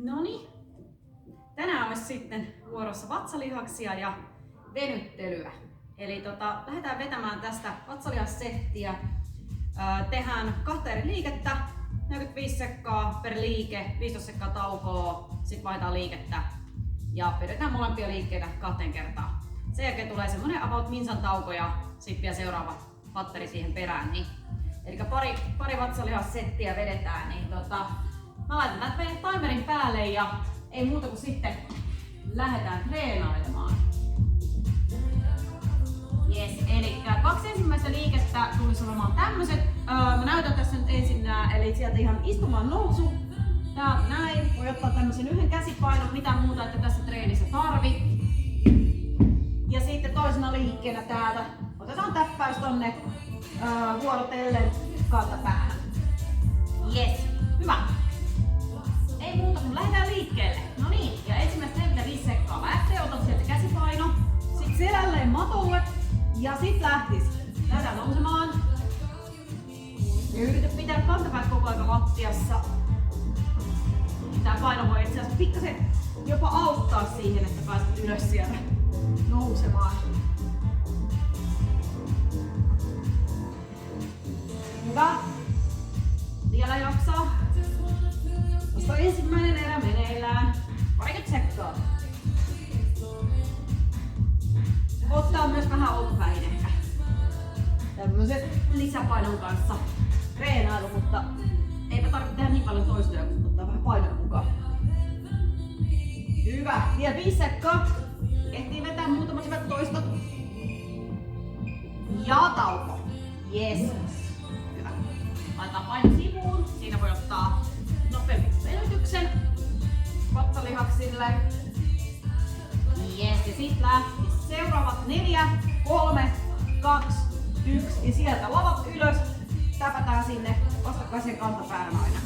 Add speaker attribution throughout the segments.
Speaker 1: Noniin. Tänään olisi sitten vuorossa vatsalihaksia ja venyttelyä. Eli lähdetään vetämään tästä vatsalihassettiä. Tehdään 2 eri liikettä, 45 sekkaa per liike, 15 sekkaa taukoa, sitten vaihdetaan liikettä ja vedetään molempia liikkeitä 2 kertaa. Sen jälkeen tulee semmonen about minsan tauko ja sitten vielä seuraava patteri siihen perään. Eli pari vatsalihassettiä vedetään, niin mä laitan tän meidän timerin päälle ja ei muuta kuin sitten lähdetään treenailemaan. Yes, eli 2 ensimmäistä liikettä tulisi olemaan tämmöset. Mä näytän tässä nyt ensin nää, eli sieltä ihan istumaan nousu. Tää näin, voi ottaa tämmösen yhden käsipainon, mitään muuta että tässä treenissä tarvi. Ja sitten toisena liikkeenä täältä otetaan täppäys tonne vuorotellen kantapäähän. Yes, hyvä. Ei muuta kuin lähdetään liikkeelle. No niin, ja ensimmäistä 45 sekkaa lähtee, otat sieltä käsipaino. Sit selälleen matolle ja sit lähtis. Lähdetään nousemaan. Ja yritä pitää kantapäät koko ajan lattiassa. Tää paino voi itse asiassa pikkasen jopa auttaa siihen, että pääset ylös sieltä nousemaan. Hyvä. Vielä jaksaa. Tuosta ensimmäinen erä meneillään. 30 sekkaa. Ottaa myös vähän olkapäin ehkä. Tämmösen lisäpainon kanssa treenailu, mutta eipä tarvitse tehdä niin paljon toistoja, kun ottaa vähän painoa mukaan. Hyvä. Vielä 5 sekkaa. Ehtii vetää muutamat hyvät toistot. Ja tauko. Yes. Hyvä. Laitetaan paino sivuun. Siinä voi ottaa nopeampi venytyksen vatsalihaksille. Yes. Ja sit lähti seuraavat 4, 3, 2, 1. Ja sieltä lavat ylös. Täpätään sinne vastakkaiseen kantapäähän aina.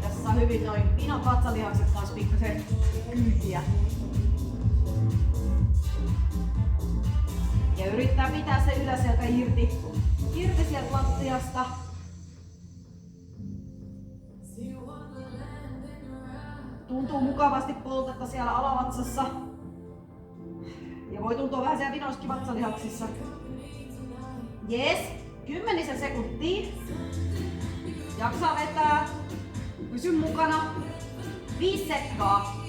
Speaker 1: Tässä on hyvin noin pinon vatsalihakset kanssa pikkasen kyytiä. Ja yrittää pitää se yläselkä irti sieltä lattiasta. Tuntuu mukavasti poltetta siellä alavatsassa. Ja voi tuntua vähän siellä vinoissakin vatsalihaksissa. Yes, 10 sekuntia. Jaksaa vetää. Pysy mukana. 5 sekkaa.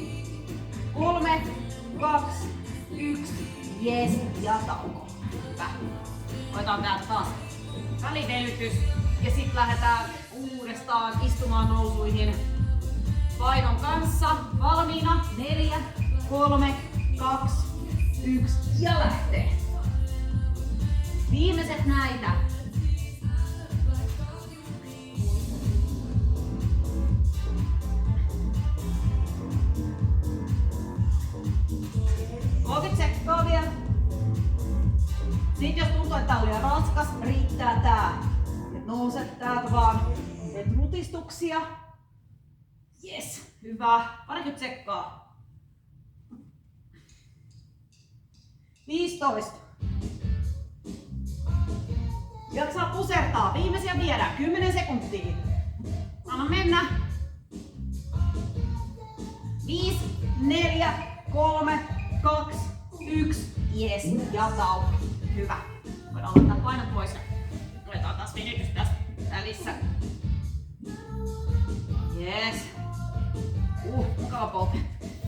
Speaker 1: 3, 2, 1. Yes, ja tauko. Hyvä. Otetaan täältä taas välivenytys. Ja sit lähdetään uudestaan istumaan nousuihin. Painon kanssa. Valmiina. 4, 3, 2, 1. Ja lähtee. Viimeiset näitä. Sekkaa vielä. Sitten jos tuntuu, että tää on liian raskas, riittää tää. Et nouset täältä vaan. Teet rutistuksia. Yes, hyvä. 20 sekkaa. 15. Jaksaa pusertaa. Viimeisiä viedään. 10 sekuntia. Anna mennä. 5, 4, 3, 2, 1. Yes. Ja tauko. Hyvä. Voidaan laittaa painot pois ja otetaan taas venytys tästä välissä. Yes. Mukava polke.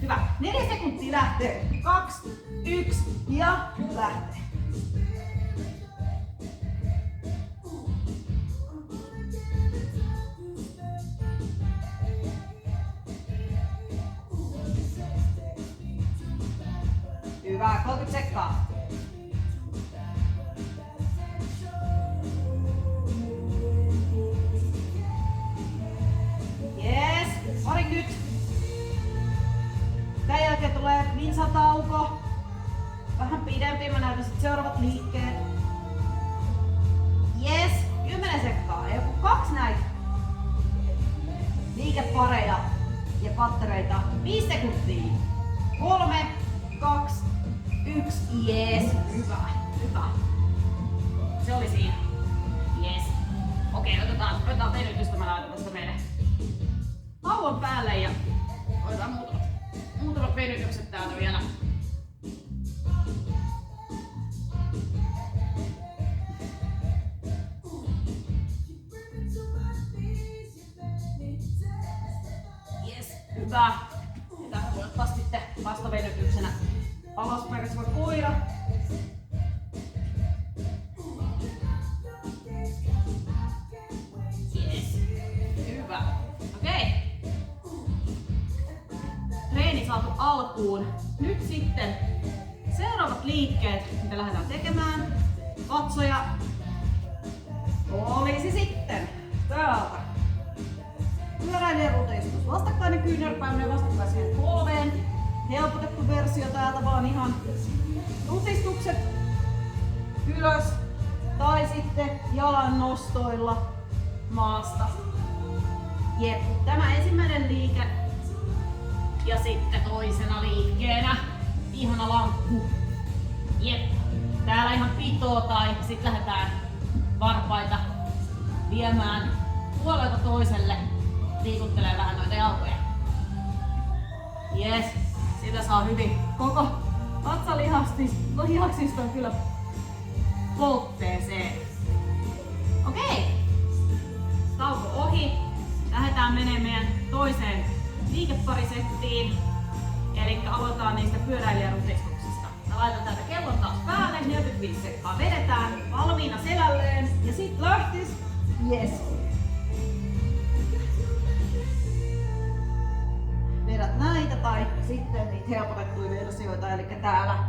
Speaker 1: Hyvä. 4 sekuntia lähtee. 2, 1 ja lähtee. Hyvä, 30 sekkaa. Yes, 30. Tän jälkeen tulee vinsatauko. Vähän pidempi, mä näytän sit seuraavat liikkeet. Yes, 10 sekkaa. Ja 2 näitä liikepareja ja pattereita. 5 sekuntia. 3, 2, 1, jees, hyvä, hyvä. Se oli siinä. Jees. Okei, otetaan venytystä, mä laitan tästä meille päälle ja otetaan muutamat venytykset täältä vielä. Yes, hyvä. Ja tähän voi ottaa sitten vastavenytyksenä alaspäin kasvava koira. Yes, hyvä. Okei. Treeni saatu alkuun. Nyt sitten seuraavat liikkeet, mitä lähdetään tekemään. Katsoja olisi sitten täältä. Pyöräilijän rutistus. Vastakkainen kyynärpäinen vastakkaiseen polveen. Helpotettu versio täältä vaan ihan rutistukset ylös tai sitten jalan nostoilla maasta. Jep, tämä ensimmäinen liike ja sitten toisena liikkeenä ihana lankku. Jep, täällä ihan pitoo tai sitten lähdetään varpaita viemään puolelta toiselle. Liikuttelee vähän noita jalkoja. Yes, sitä saa hyvin. Koko vatsalihaksista on kyllä poltteeseen. Okei. Tauko ohi. Lähdetään menemään meidän toiseen liikeparisettiin. Eli aloitetaan niistä pyöräilijärutistuksista. Mä laitan täältä kellon taas päälle. 45 sekkaa vedetään. Valmiina selälleen. Ja sit lähtis. Yes. Vedät näitä tai sitten niitä helpotettuja versioita, eli täällä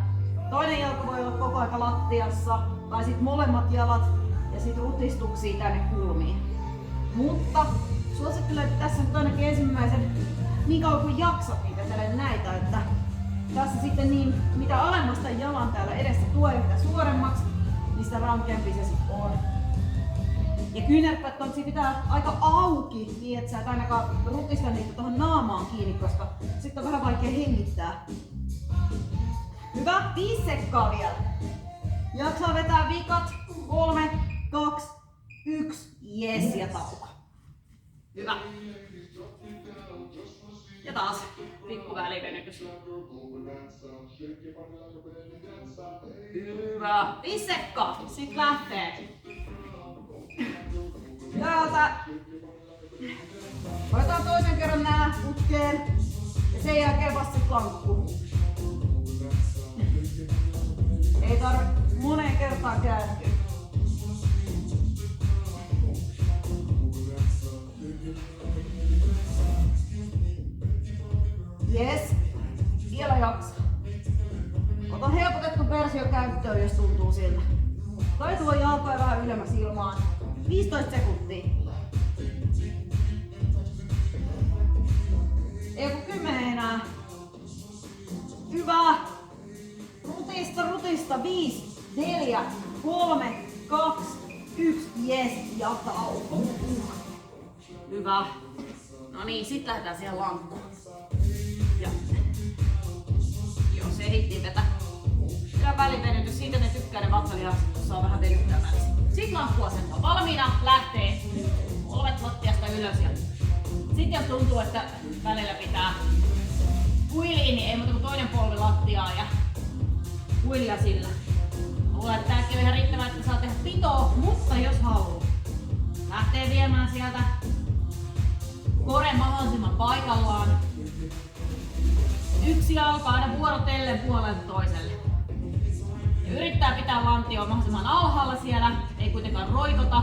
Speaker 1: toinen jalka voi olla koko aika lattiassa tai sitten molemmat jalat ja sitten rutistuksia tänne kulmiin. Mutta suosittelen, että tässä nyt ainakin ensimmäisen niin kauan kuin jaksat niin vetelen näitä, että tässä sitten niin mitä alemmasta jalan täällä edessä tulee mitä suoremmaksi, niin sitä rankempi se sitten on. Ja kyynärpät on pitää aika auki, niin että sä et ainakaan rutista niitä tuohon naamaan kiinni, koska sitten on vähän vaikea hengittää. Hyvä, 5 sekkaa vielä. Jaksaa vetää vikat. 3, 2, 1, yes ja tauko. Hyvä. Ja taas pikku välivenytys. Hyvä. 5 sekkaa. Sitten lähtee. Täältä otetaan toisen kerran nää putkeen ja sen jälkeen vasta lankku. Ei tarvitse moneen kertaan kääntyä. Yes, vielä jaksaa. Ota helpotettu versio käyttöön, jos tuntuu siltä. Tai tuo jalkoja vähän ylemmäs ilmaan. 15 sekuntia. Ei kun 10 enää. Hyvä. Rutista. 5, 4, 3, 2, 1. Yes. Ja tauko. Hyvä. No niin, sit lähdetään siihen lankkuun. Ja. Jos ehittiin vetää. Ja välivenytys. Siitä ne tykkää ne vatsalihakset, kun saa vähän venyttää välissä. Sitten lankkuasento valmiina, lähtee polvet lattiasta ylös ja sitten jos tuntuu, että välillä pitää huiliin, niin ei muuta kuin toinen polvi lattiaa ja huilia sillä. Luulen, että tääkin on ihan riittävää, että saa tehdä pitoa, mutta jos haluaa, lähtee viemään sieltä kore mahdollisimman paikallaan. Yksi jalka aina vuorotellen puolelta toiselle. Ja yrittää pitää lantioa mahdollisimman alhaalla siellä, ei kuitenkaan roikota.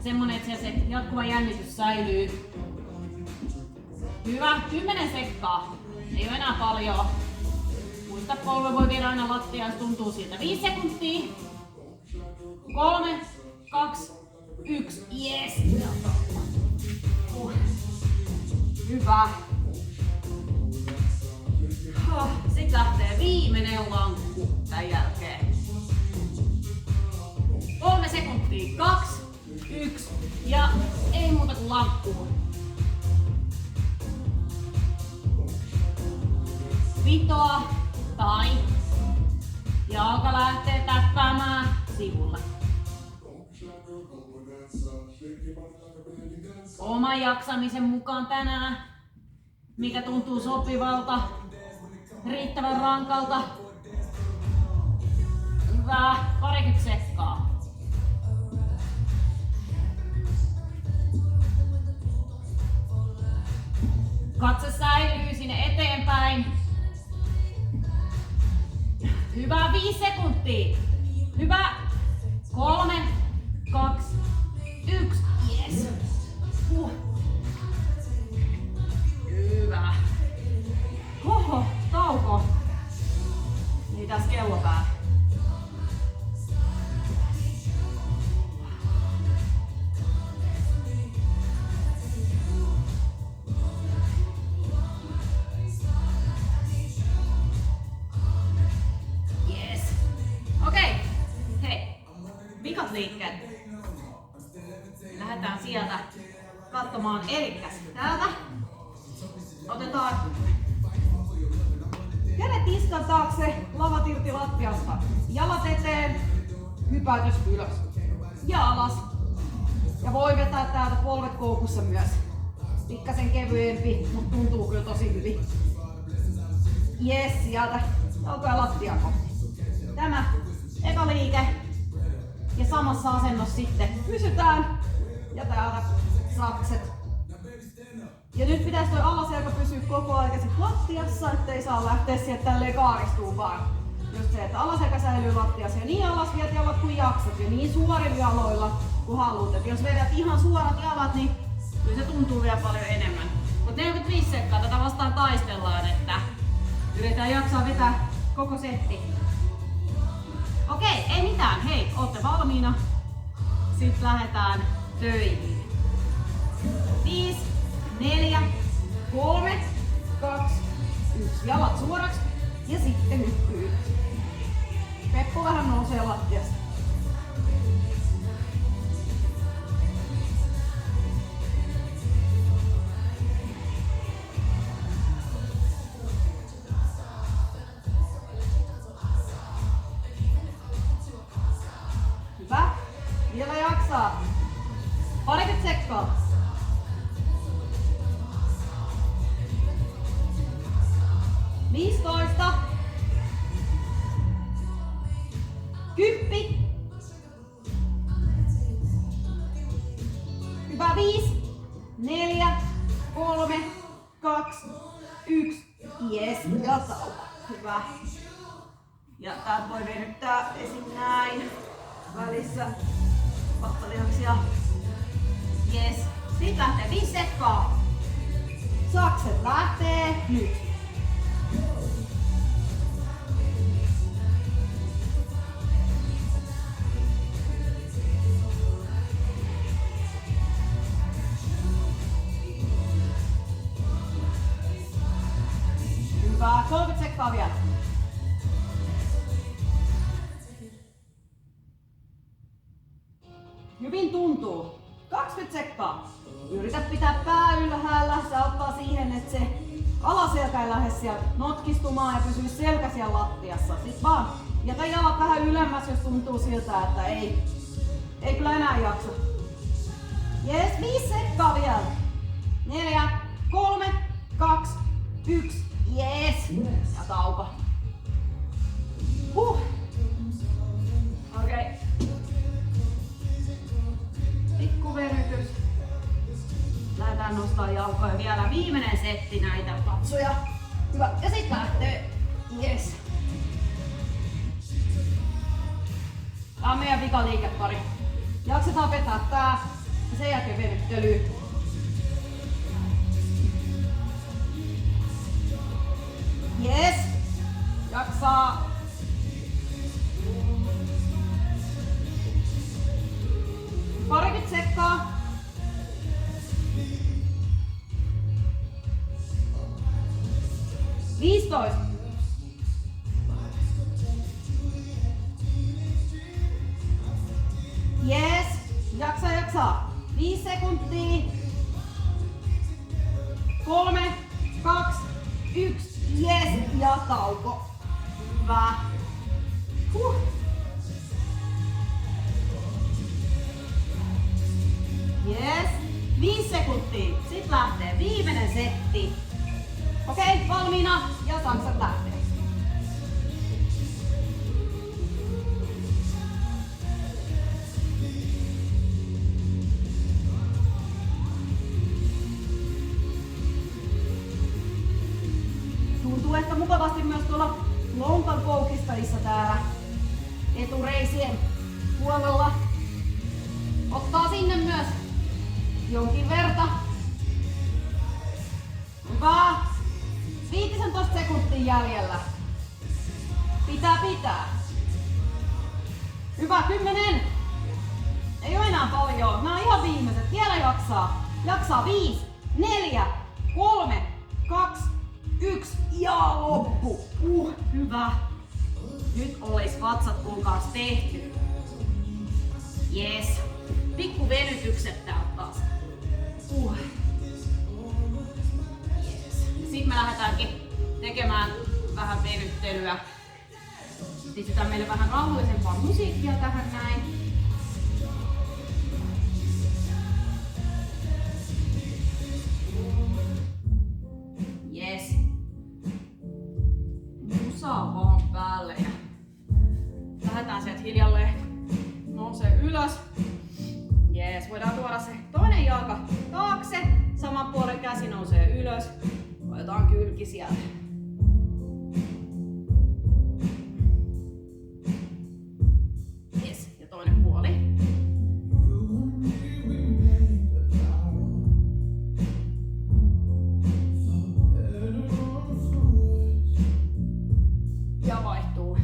Speaker 1: Semmonen, että se jatkuva jännitys säilyy. Hyvä, 10 sekkaa. Ei ole enää paljon. Muista, polve voi viedä aina lattiaan, jos tuntuu siltä. 5 sekuntia. 3, 2, 1. Yes! Hyvä. Sitten lähtee viimeinen lankku tämän jälkeen. 3 sekuntia, 2, 1 ja ei muuta kuin lankkuun. Pitoa tai jalka lähtee täppäämään sivulle. Oman jaksamisen mukaan tänään. mikä tuntuu sopivalta, riittävän rankalta. Hyvä, 30 sekkaa. Katse säilyy sinne eteenpäin. Hyvä, 5 sekuntia. Hyvä. 3, 2, 1. Yes. Hyvä. Oho, tauko. Niin tässä kello päällä. Yes. Okei. Hei. Vikat liikkeet. Lähdetään sieltä katsomaan. Elikkäs täältä. Otetaan kädet niskan taakse, lavat irti lattiasta. Jalat eteen, hypätys ylös ja alas. Ja voi vetää täältä polvet koukussa myös. Pikkasen kevyempi, mutta tuntuu kyllä tosi hyvin. Jes, sieltä alkaa lattia kohti. Tämä eka liike. Ja samassa asennossa sitten pysytään. Ja täältä sakset. Ja nyt pitäisi toi alaselkä pysyä koko ajan sit lattiassa, ettei saa lähteä sieltä tälleen kaaristuu vaan. Just se, että alaselkä säilyy lattiassa ja niin alas viet jalat kuin jaksat ja niin suorilla jaloilla kuin haluat. Et jos vedät ihan suorat jalat, niin kyllä se tuntuu vielä paljon enemmän. Mut 45 sekkaa tätä vastaan taistellaan, että yritetään jaksaa vetää koko setti. Okei, ei mitään. Hei, ootte valmiina. Sitten lähdetään töihin. 5, 4, 3, 2, 1. Jalat suoraksi ja sitten hyppyy. Peppu vähän nousee lattiasta. Hyvä. Vielä jaksaa. 30 sekkaa. 15. 10. Hyvä. 5, 4, 3, 2, 1. Jes, ja tauko. Hyvä. Ja täältä voi venyttää esim. Näin. Välissä vatsalihaksia. Jes. Sitten lähtee 5 sekkaa. Sakset lähtee nyt. Hyvä. 30 sekkaa vielä. Hyvin tuntuu. 20 sekkaa. Yritä pitää pää ylhäällä. Se auttaa siihen, että se alaselkä ei lähde sieltä notkistumaan ja pysyy selkä siellä lattiassa. Sitten vaan jätä jalat vähän ylemmäs, jos tuntuu siltä, että ei kyllä enää jaksa. Jes, 5 sekkaa vielä. 4, 3, 2, 1. Jes. Ja tauko. Okei. Pikku venytys. Lähdetään nostaa jalkoja vielä. Viimeinen setti näitä patsuja. Hyvä. Ja sitten lähtee. Jes. Tää on meidän vikaliikepari. Jaksetaan vetää tää. Ja sen jälkeen venyttelyy. Jes. Jaksaa. Parikymmentä sekkaa. Viistoista. Jes. Jaksaa. 5 sekuntia. 3, 2, 1. Jes. Ja tauko. Hyvä. Jes. 5 sekuntia. Sitten lähtee viimeinen setti. Okei, valmiina ja tansat lähtee. Tuntuu ehkä mukavasti myös tuolla lonkan koukistajissa täällä etureisien puolella. Ottaa sinne myös jonkin verta. Hyvä. 15 sekuntia jäljellä. Pitää. Hyvä, 10. Ei oo enää paljon. Nää on ihan viimeiset. Vielä jaksaa. 5, 4, 3, 2, 1 ja loppu. Hyvä. Nyt olis vatsat kuulkaas tehty. Yes. Pikku venytykset täältä taas. Yes. Sitten me lähdetäänkin tekemään vähän venyttelyä. Pistetään meille vähän rauhallisempaa musiikkia tähän näin. Yes. Musaa vaan päälle ja lähdetään sieltä hiljalleen nousee ylös. Jees, voidaan tuoda se toinen jalka taakse, saman puolen käsi nousee ylös. Otetaan kylki sieltä. Jees, ja toinen puoli. Ja vaihtuu.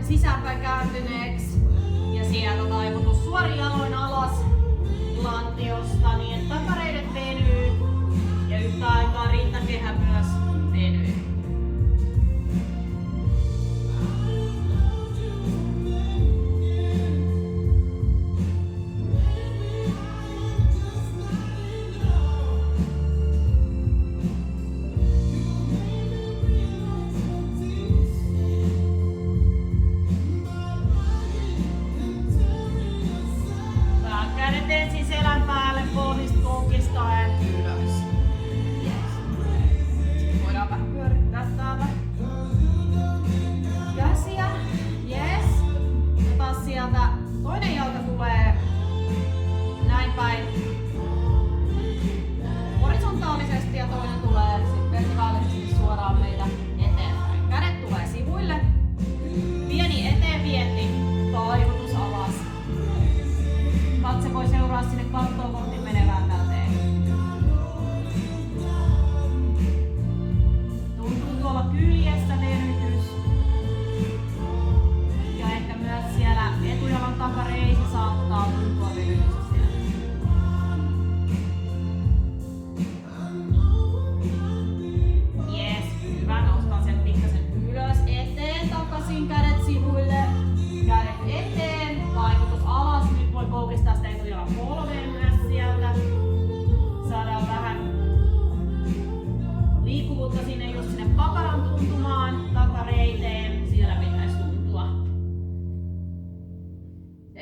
Speaker 1: Sisäänpäin kääntyneeksi ja sieltä taivutus suorin jaloin alas lantiosta niin että takareidet venyy ja yhtä aikaa rintakehä myös venyy.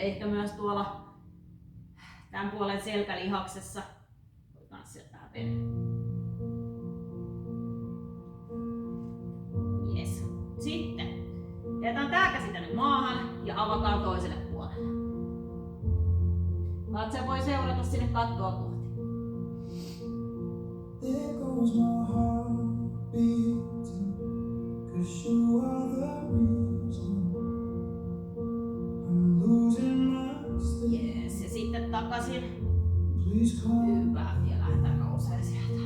Speaker 1: ehkä myös tuolla tämän puolen selkälihaksessa. Otetaan sieltä vähän veden. Yes. Sitten jätetään tää käsi tänne maahan ja avataan toiselle puolelle. Katse voi seurata sinne kattoa kohti. There goes my heart beating, 'cause you are the reason I'm losing my sleep. Yes, ja sitten takaisin. Hyvä, ja lähdetään nousee sieltä.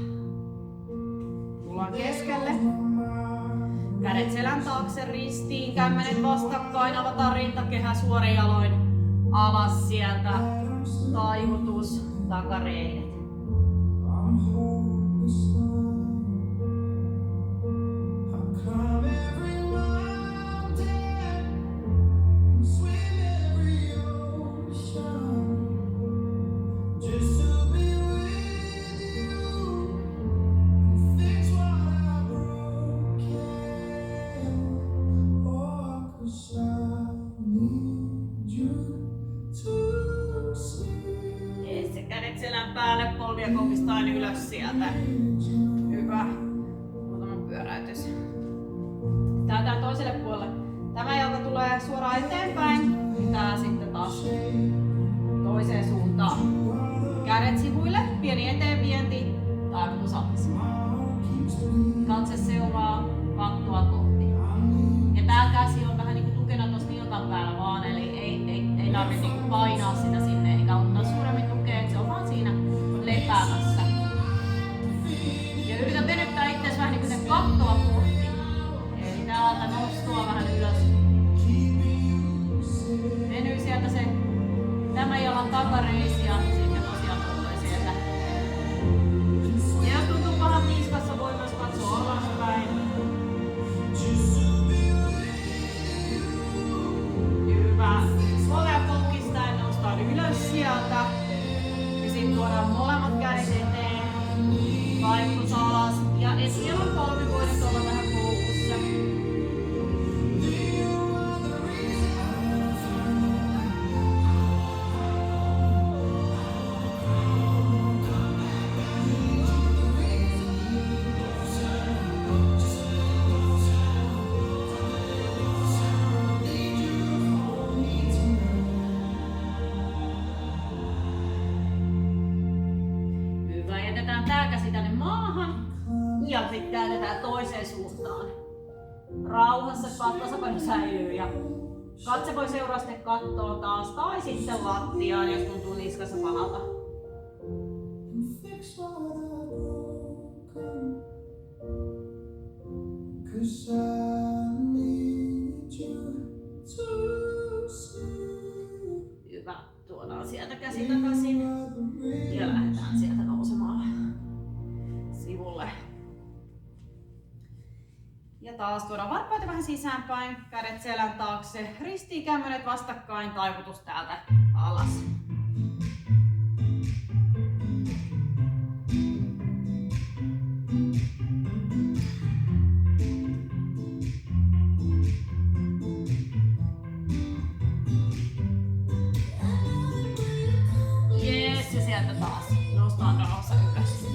Speaker 1: Tullaan keskelle. Kädet selän taakse ristiin, kämmenet vastakkain, avataan rintakehä suorin jaloin alas sieltä. Taivutus, takareidet. Polvia koukistaan ylös sieltä. Hyvä. Muutama pyöräytys. Tää toiselle puolelle. Tämä jalka tulee suoraan eteenpäin. Ja tää sitten taas toiseen suuntaan. Kädet sivuille. Pieni eteenvienti. Taivutus alas. Katse seuraa kattoa kohti. Ja tää käsi on vähän niinku tukena tossa nilkan päällä vaan. Eli ei tarvitse niinku painaa sitä sinne eikä ottaa suuremmin tukea. Se on vaan siinä lepäämässä. Ja yritä venyttää itseäsi vähän niinku sen kattoa kohti. Eli täältä nostoa vähän ylös. Venyy sieltä se tämän jalan takareisi ja sitten tosiaan tulee sieltä. Ja jos tuntuu pahat niskassa, voi myös katsoa alaspäin. Hyvä. Polvea koukistaen noustaan ylös sieltä. Sitten tuodaan molemmat kädet eteen, taivutus alas ja etujalan polvi voi nyt olla vähän koukussa. Tää käsi tänne maahan ja sitten käännetään toiseen suuntaan. Rauhassa tasapaino säilyy ja katse voi seuraa sitten kattoon taas tai sitten lattiaan, jos tuntuu niskassa pahalta. Hyvä. Tuodaan sieltä käsi takaisin ja lähdetään sieltä nousemaan sivulle. Ja taas tuodaan varpaita vähän sisäänpäin, kädet selän taakse, ristiin kämmenet vastakkain, taivutus täältä alas. Jees, ja sieltä taas noustaan rauhassa ylös.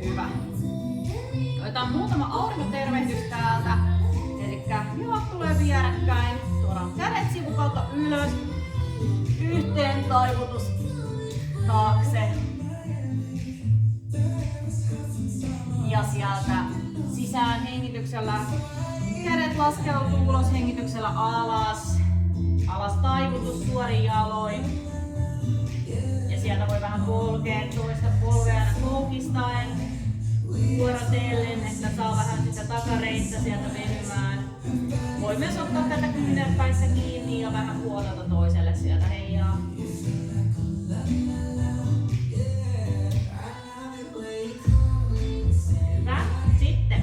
Speaker 1: Hyvä. Otetaan muutama aurinkotervehdys täältä. Elikkä jalat tulee vierekkäin. Tuodaan kädet sivukautta ylös. Yhteen taivutus taakse. Ja sieltä sisään hengityksellä. Kädet laskeutuu ulos hengityksellä alas. Alas taivutus suorin jaloin. Ja sieltä voi vähän polkea toista polvea koukistaen. Vuorotellen, että saa vähän sitä takareista sieltä venymään. Voi myös ottaa tätä kyynärpäissä kiinni ja vähän puolelta toiselle sieltä heijaa. Hyvä. Sitten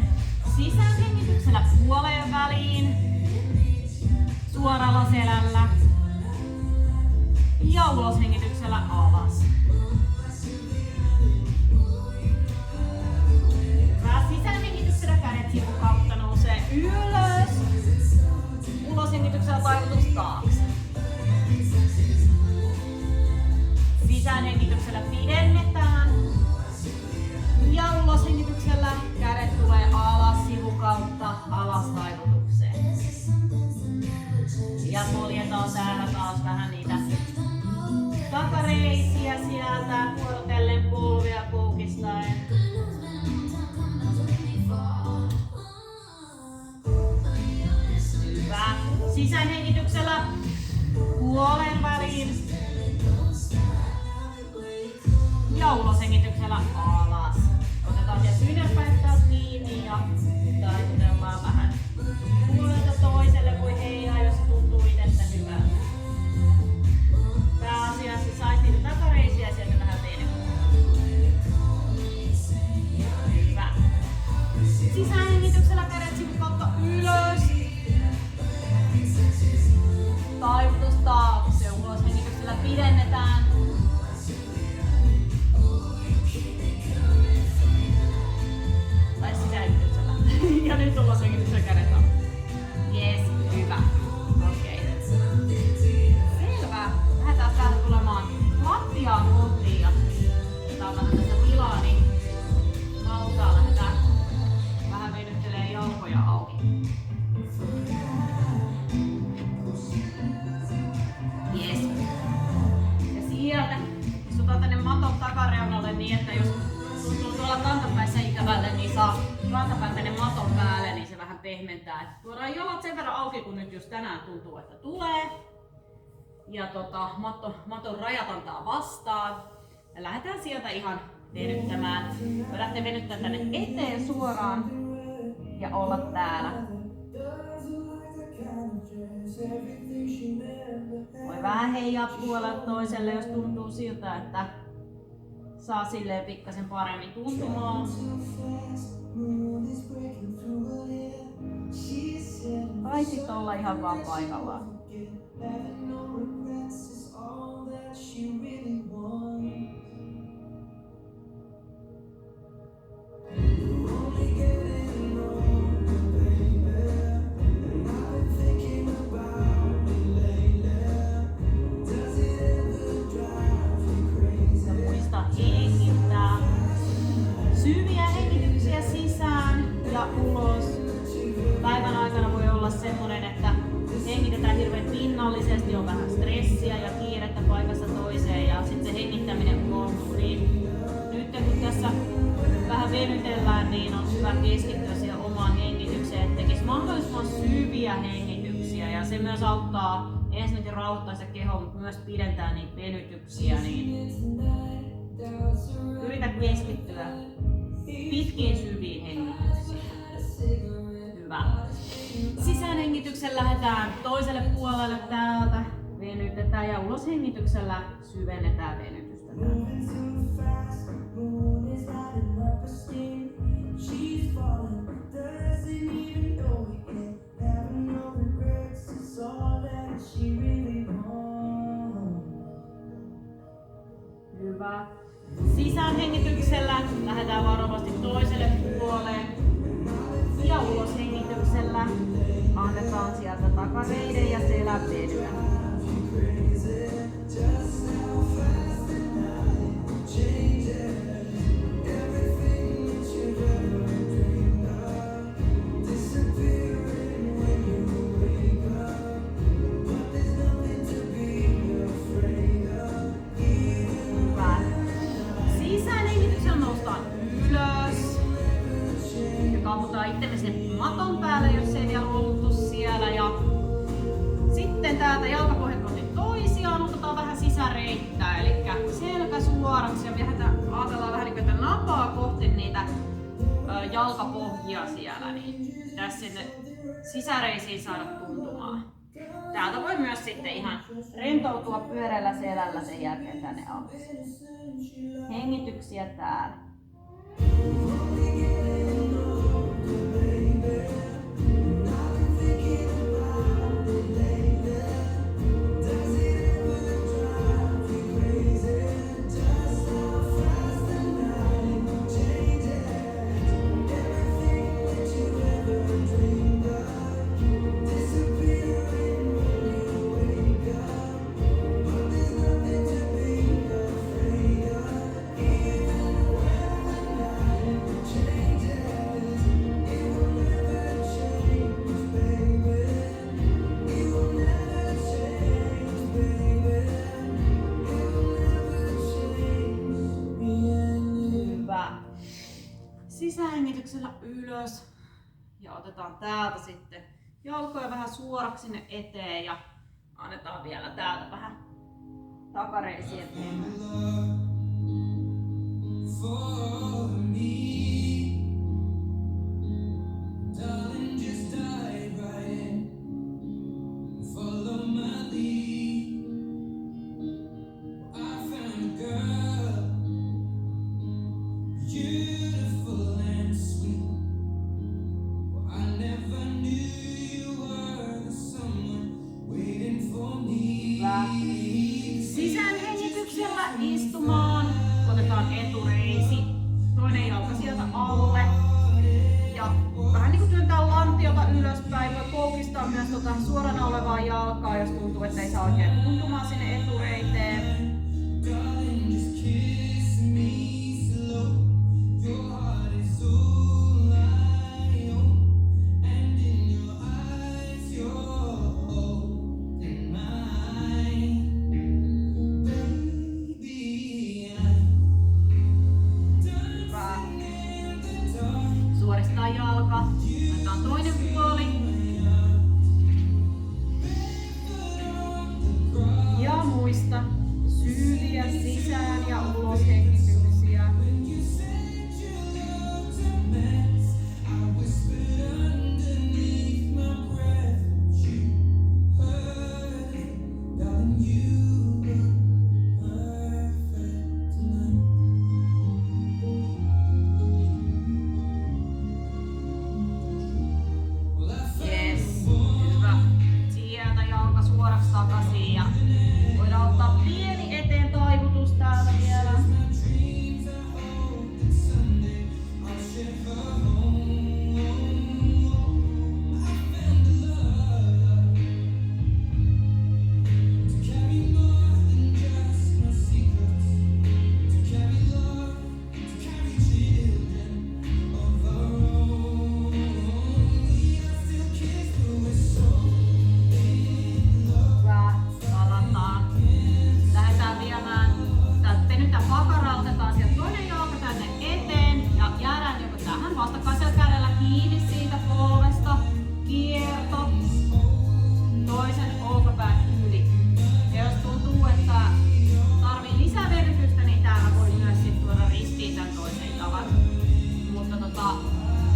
Speaker 1: sisäänhengityksellä puoleen väliin. Suoralla selällä. Ja uloshengityksellä alas. Sisäänhengityksellä kädet sivun kautta nousee ylös. Uloshengityksellä taivutus taakse. hengityksellä pidennetään. Ja uloshengityksellä kädet tulee alas sivukautta, alas taivutukseen. Ja poljetaan täällä taas vähän niitä takareisiä sieltä, puolotellen polvia koukistaen. Hyvä. Sisähengityksellä puolen väliin. Ja uloshengityksellä alas. Otetaan sieltä sydänpäin taas kiinni ja taivutellaan vähän puolelta toiselle. Voi heijaa, jos tuntuu itsestä hyvältä. Pääasiassa sais niitä takareisiä sieltä vähän enemmän. Hyvä. Sisähengityksellä kädet sivukautta ylös. Taivutus taakse. Uloshengityksellä pidennetään. Tai sisähengityksellä. Ja nyt uloshengityksellä kädet on. Jees, hyvä. Okei. Selvä. Lähdetään täältä tulemaan lattiaan kohtiin ja otetaan vähän tästä tilaa, niin lautaa lähdetään vähän venyttelee jalkoja auki. Jees. Ja sieltä istutaan tänne maton takareunalle niin, että jos tuntuu tuolla kantapäissä ikävälle, niin saa kantapään tänne maton päälle, niin se vähän pehmentää. Tuodaan jalat sen verran auki, kun nyt just tänään tuntuu, että tulee. Ja maton rajat antaa vastaan. Ja lähdetään sieltä ihan venyttämään. Voidaan venyttää tänne eteen suoraan ja olla täällä. Voi vähän heijaa puolelle toiselle, jos tuntuu siltä, että saa silleen pikkasen paremmin tuntumaan. Tai sit olla ihan vaan paikallaan. Syviä hengityksiä sisään ja ulos. Päivän aikana voi olla semmoinen, että hengitetään hirveän pinnallisesti, on vähän stressiä ja kiirettä paikasta toiseen ja sitten se hengittäminen unohtuu. Niin nyt kun tässä vähän venytellään, niin on hyvä keskittyä siihen omaan hengitykseen, että tekisi mahdollisimman syviä hengityksiä ja se myös auttaa ensinnäkin rauhoittaa sitä kehoa, mutta myös pidentää niitä venytyksiä. Niin yritä keskittyä pitkiin syviin hengityksiin. Hyvä. Sisäänhengityksellä lähdetään toiselle puolelle täältä. Venytetään ja uloshengityksellä syvennetään venytystä. Hyvä. Sisäänhengityksellä lähdetään varovasti toiselle puoleen ja uloshengityksellä annetaan sieltä takareiden ja selän venyä. Itsemme sen maton päälle, jos ei vielä oltu siellä. Ja sitten täältä jalkapohjat kohti toisiaan, otetaan vähän sisäreittää, eli selkä suoraksi ja ajatellaan vähän niin kuin napaa kohti niitä jalkapohjia siellä, niin tässä sinne sisäreisiin saada tuntumaan. Täältä voi myös sitten ihan rentoutua pyörällä selällä sen jälkeen tänne alas. Hengityksiä täällä. sisähengityksellä ylös. Ja otetaan täältä sitten jalkoja vähän suoraksi sinne eteen ja annetaan vielä täältä vähän takareisiin eteen. Sisäänhengityksellä istumaan. Otetaan etureisi. Toinen jalka sieltä alle. Ja vähän niin kuin työntää lantiota ylöspäin. Voi koukistaa myös suorana olevaa jalkaa, jos tuntuu, että ei saa oikein tuntumaan sinne etureiteen. Suoristaa jalka. Otetaan toinen puoli. Ja muista syyliä sisään ja ulos hengityksiä. Takaisin ja voidaan ottaa pieni eteen taivutus täältä vielä. Vastakkaisella kädellä kiinni siitä polvesta, kierto, toisen olkapään yli. Ja jos tuntuu, että tarvii lisää venytystä, niin täällä voi myös sit tuoda ristiin tämän toisen jalan. Mutta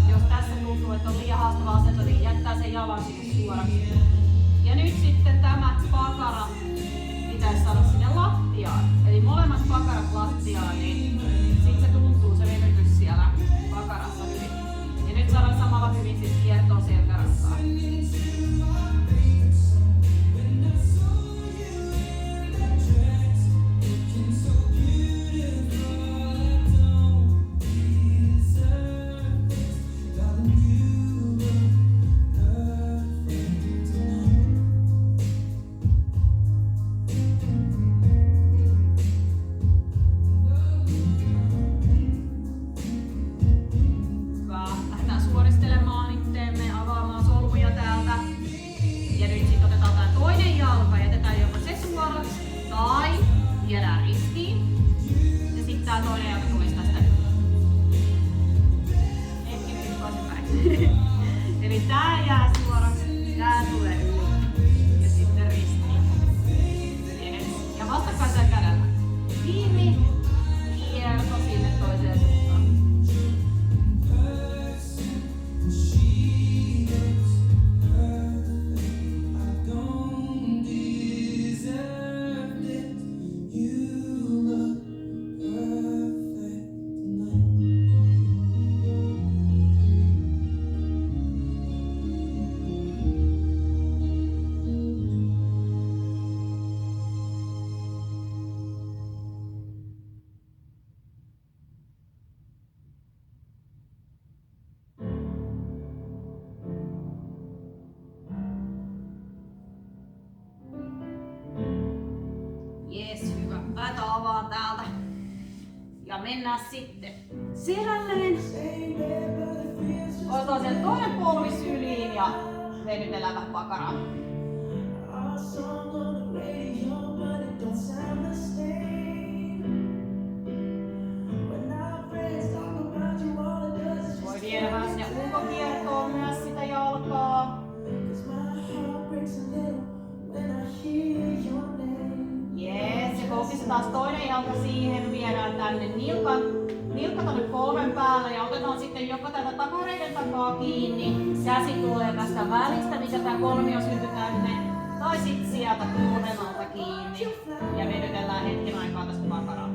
Speaker 1: jos tässä tuntuu, että on liian haastava asento, niin jättää sen jalan sinne suoraksi. Ja nyt sitten tämä pakara pitäisi saada sinne lattiaan. Eli molemmat pakarat lattiaan, niin sitten se tuntuu se venytys siellä pakarassa hyvin. Ja nyt saadaan samalla hyvin sit kiertoa selkärankaa. Viedään ristiin. Ja sitten tää toinen jalka tulisi tästä hetken toisinpäin. Eli tää jää suoraksi, tää tulee yli ja sitten ristiin. Ja vastakkaisella kädellä kiinni, kierto sinne toiseen suuntaan. Jes, hyvä. Päätä avaa täältä. Ja mennään sitten selälleen. Otetaan sen toinen polvi syliin ja venytellään vähän pakaraa. taas toinen jalka siihen, viedään tänne nilkka tonne polven päälle ja otetaan sitten joko tätä takareiden takaa kiinni, käsi tulee tästä välistä, mikä tää kolmio syntyy tänne, tai sit sieltä polven alta kiinni ja vedytellään hetken aikaa tästä pakaraa.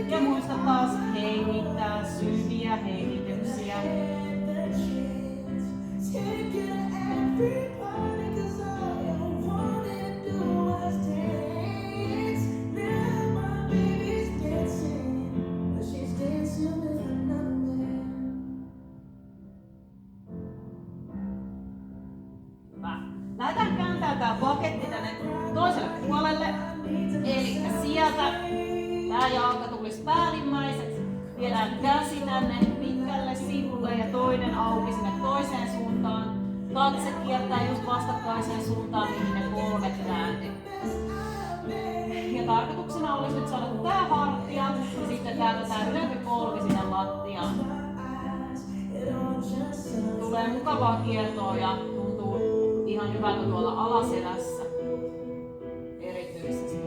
Speaker 1: Ja muista taas hengittää syviä hengityksiä. Lähdetään kääntää tää paketti tänne toiselle puolelle. Eli sieltä tää jalka tulisi päällimmäiseksi. Viedään käsi tänne pitkälle sivulle ja toinen auki sinne toiseen suuntaan. Katse kiertää just vastakkaiseen suuntaan, mihin ne polvet kääntyy. Ja tarkoituksena olisi nyt saada tää hartia ja sitten täältä tää ylempi polvi sinne lattiaan. Tulee mukavaa kiertoa ja tuntuu ihan hyvältä tuolla alaselässä erityisesti.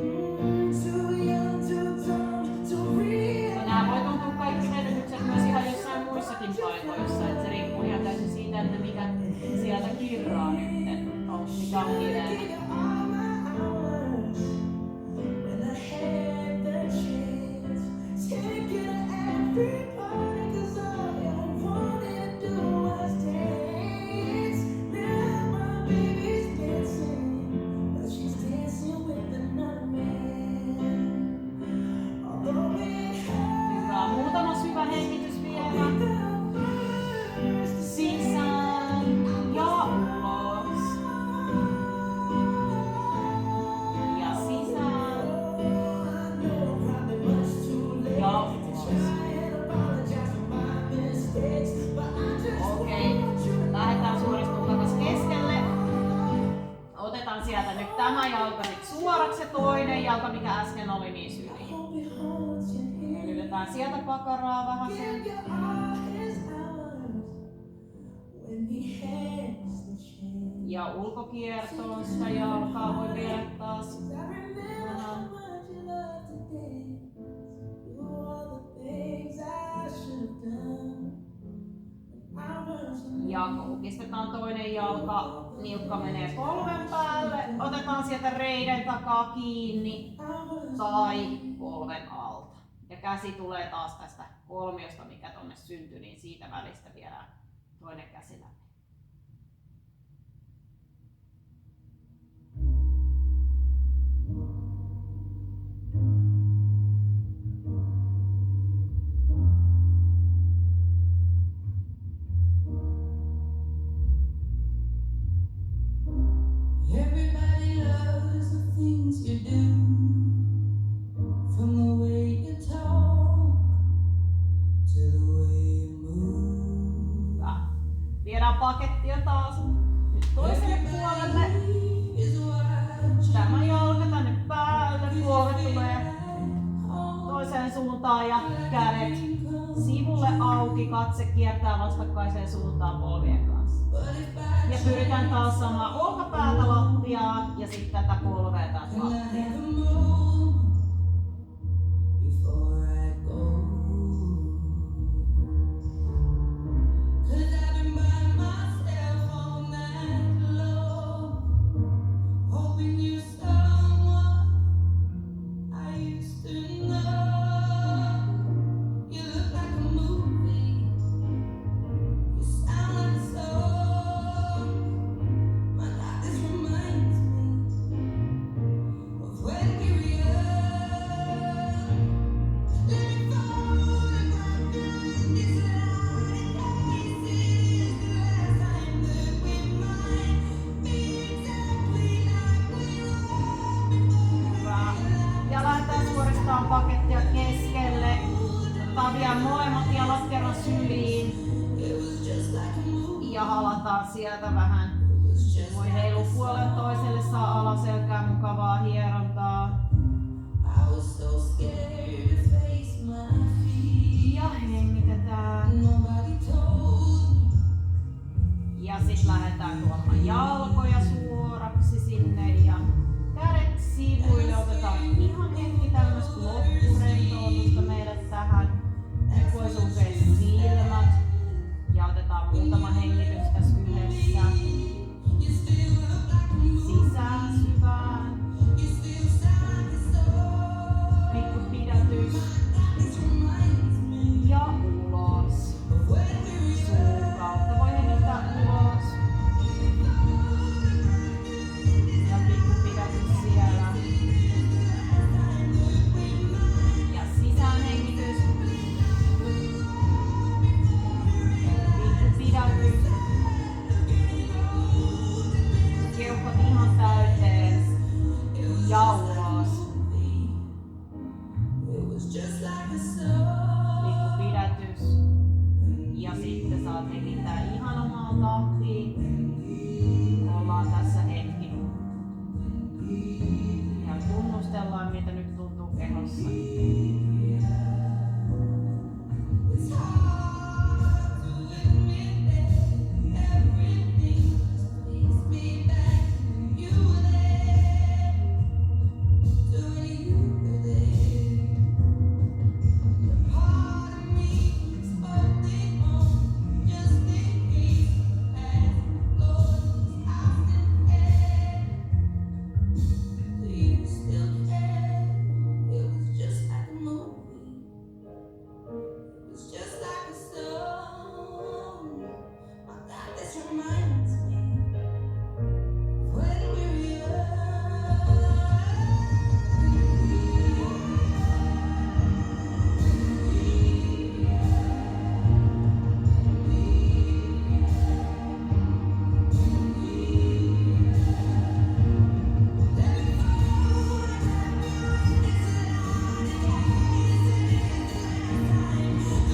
Speaker 1: Ja nämä voi tuntua kaikki venytykset myös ihan jossain muissakin paikoissa, että se riippuu ihan täysin siitä, että mikä sieltä kirraa nyt, mikä on kireellä. Muutama syvä hengitys vielä. Sisään ja ulos. Ja sisään. Ja ulos. Okei. Lähdetään suoristumaan takaisin keskelle. Otetaan sieltä nyt tämä jalka nyt suoraksi ja toinen jalka, mikä äsken oli niin syliin. Yritetään sieltä pakaraa vähän sen. Ja ulkokiertoon sitä jalkaa voi viedä taas. Ja koukistetaan toinen jalka, nilkka menee polven päälle. Otetaan sieltä reiden takaa kiinni tai polven alta. Ja käsi tulee taas tästä kolmiosta, mikä tonne syntyi, niin siitä välistä viedään toinen käsi läpi.
Speaker 2: Everybody loves the things you do, from the way you talk to the way you move.
Speaker 1: Hyvä. Viedään pakettia taas nyt toiselle puolelle. Tämä jalka tänne päälle, puolet tulee toiseen suuntaan ja kädet sivulle auki, katse kiertää vastakkaiseen suuntaan polvien kanssa. Ja pyritään taas saamaan olkapäätä lattiaan ja sitten tätä polvea täältä lattiaan. Pakettia keskelle. Otetaan vielä molemmat jalat kerran syliin. Ja halataan sieltä vähän. Voi heilu puolen toiselle, saa alaselkään mukavaa hierontaa. Ja hengitetään. Ja sit lähdetään tuomaan jalkoja suoraksi sinne ja kädet miltä nyt tuntuu kehossa.
Speaker 2: It's hard to admit that everything just leads me back to you were there, to when you were there. The part of me is holding on just in case the past goes out in air. Do you still care? It was just like a movie. It was just like a song. My God, this reminds me of when we were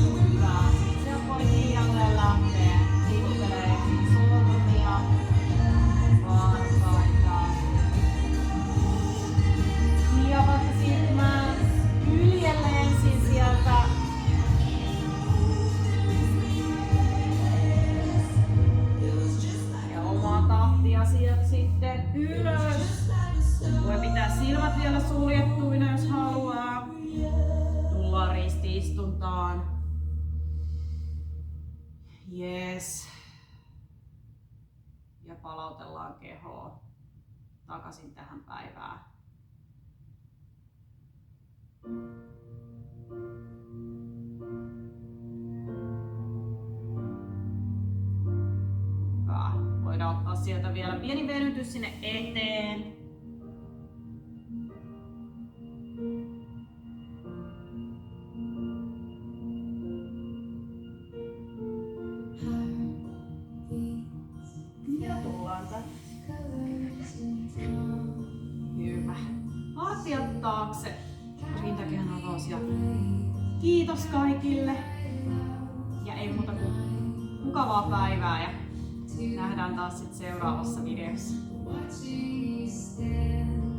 Speaker 1: Hyvä. Sieltä voi hiljalleen lähteä. Liikuttelee sormia. Varpaita. Ja vaikka siirtymään kyljelle ensin sieltä. Ja omaa tahtia sieltä sitten ylös. Voi pitää silmät vielä suljettuina, jos haluaa. Tullaan risti-istuntaan. Yes. Ja palautellaan kehoa takaisin tähän päivään. Hyvä. Voidaan ottaa sieltä vielä pieni venytys sinne eteen. Ja tullaan hyvä. Hartiat taakse. Rintakehän avaus ja kiitos kaikille. Ja ei muuta kuin mukavaa päivää ja nähdään taas sit seuraavassa videossa.
Speaker 2: watching you stand.